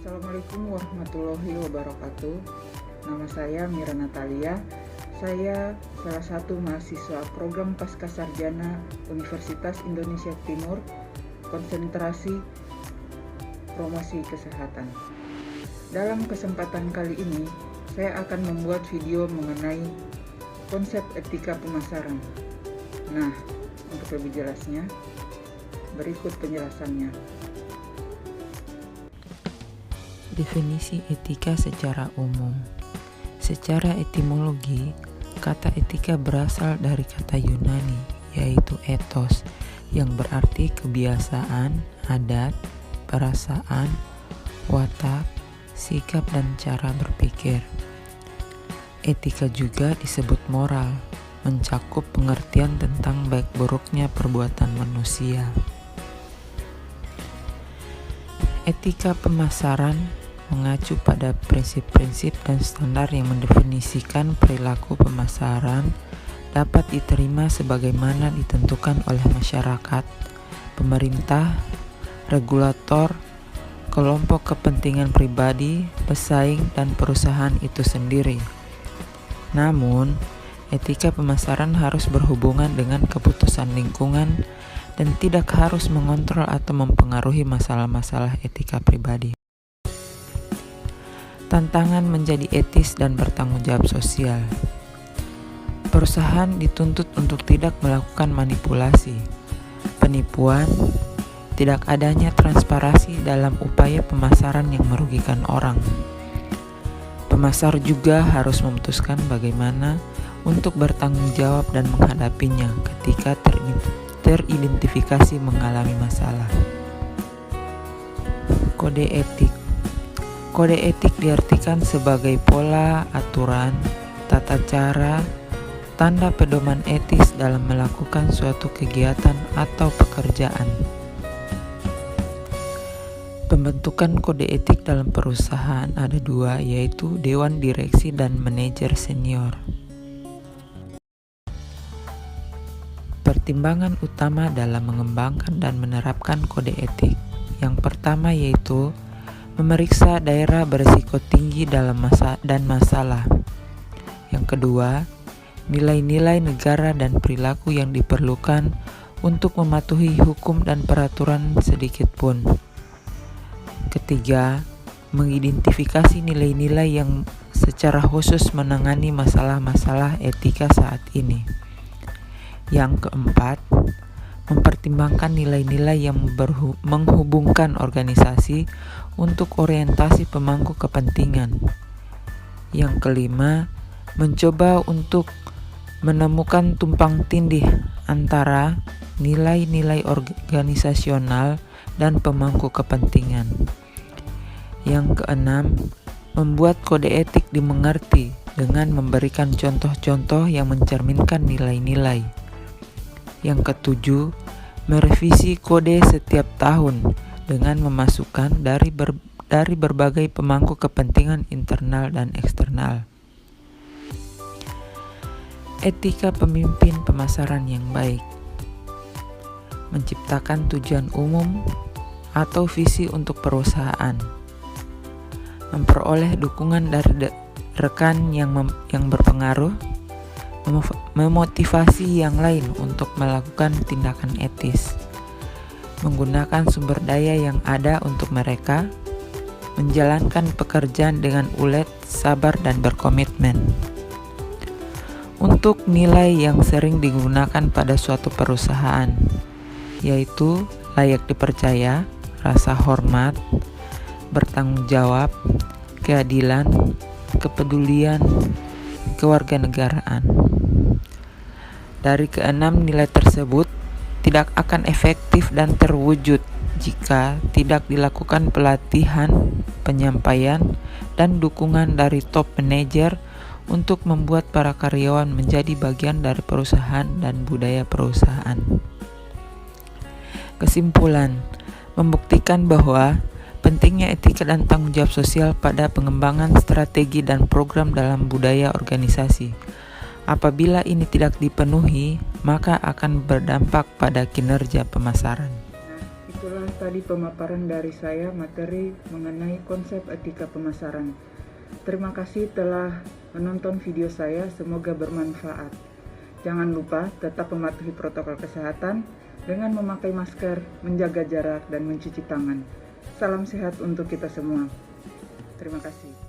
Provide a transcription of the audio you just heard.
Assalamualaikum warahmatullahi wabarakatuh. Nama saya Mira Natalia. Saya salah satu mahasiswa program Pascasarjana Universitas Indonesia Timur, konsentrasi promosi kesehatan. Dalam kesempatan kali ini, saya akan membuat video mengenai konsep etika pemasaran. Nah, untuk lebih jelasnya, berikut penjelasannya. Definisi etika secara umum. Secara etimologi, kata etika berasal dari kata Yunani, yaitu ethos, yang berarti kebiasaan, adat, perasaan, watak, sikap, dan cara berpikir. Etika juga disebut moral, mencakup pengertian tentang baik buruknya perbuatan manusia. Etika pemasaran mengacu pada prinsip-prinsip dan standar yang mendefinisikan perilaku pemasaran dapat diterima sebagaimana ditentukan oleh masyarakat, pemerintah, regulator, kelompok kepentingan pribadi, pesaing, dan perusahaan itu sendiri. Namun, etika pemasaran harus berhubungan dengan keputusan lingkungan dan tidak harus mengontrol atau mempengaruhi masalah-masalah etika pribadi. Tantangan menjadi etis dan bertanggung jawab sosial. Perusahaan dituntut untuk tidak melakukan manipulasi, penipuan, tidak adanya transparansi dalam upaya pemasaran yang merugikan orang. Pemasar juga harus memutuskan bagaimana untuk bertanggung jawab dan menghadapinya ketika teridentifikasi mengalami masalah. Kode etik. Kode etik diartikan sebagai pola, aturan, tata cara, tanda pedoman etis dalam melakukan suatu kegiatan atau pekerjaan. Pembentukan kode etik dalam perusahaan ada dua, yaitu Dewan Direksi dan Manajer Senior. Pertimbangan utama dalam mengembangkan dan menerapkan kode etik. Yang pertama yaitu memeriksa daerah berisiko tinggi dalam masalah. Yang kedua, nilai-nilai negara dan perilaku yang diperlukan untuk mematuhi hukum dan peraturan sedikit pun. Ketiga, mengidentifikasi nilai-nilai yang secara khusus menangani masalah-masalah etika saat ini. Yang keempat, mempertimbangkan nilai-nilai yang menghubungkan organisasi untuk orientasi pemangku kepentingan. Yang kelima, mencoba untuk menemukan tumpang tindih antara nilai-nilai organisasional dan pemangku kepentingan. Yang keenam, membuat kode etik dimengerti dengan memberikan contoh-contoh yang mencerminkan nilai-nilai. Yang ketujuh, merevisi kode setiap tahun dengan memasukkan dari berbagai pemangku kepentingan internal dan eksternal. Etika pemimpin pemasaran yang baik. Menciptakan tujuan umum atau visi untuk perusahaan. Memperoleh dukungan dari rekan yang berpengaruh. Memotivasi yang lain untuk melakukan tindakan etis, menggunakan sumber daya yang ada untuk mereka, menjalankan pekerjaan dengan ulet, sabar, dan berkomitmen. Untuk nilai yang sering digunakan pada suatu perusahaan, yaitu layak dipercaya, rasa hormat, bertanggung jawab, keadilan, kepedulian, kewarganegaraan. Dari keenam nilai tersebut tidak akan efektif dan terwujud jika tidak dilakukan pelatihan, penyampaian, dan dukungan dari top manajer untuk membuat para karyawan menjadi bagian dari perusahaan dan budaya perusahaan. Kesimpulan, membuktikan bahwa pentingnya etika dan tanggung jawab sosial pada pengembangan strategi dan program dalam budaya organisasi. Apabila ini tidak dipenuhi, maka akan berdampak pada kinerja pemasaran. Itulah itulah tadi pemaparan dari saya materi mengenai konsep etika pemasaran. Terima kasih telah menonton video saya, semoga bermanfaat. Jangan lupa tetap mematuhi protokol kesehatan dengan memakai masker, menjaga jarak, dan mencuci tangan. Salam sehat untuk kita semua. Terima kasih.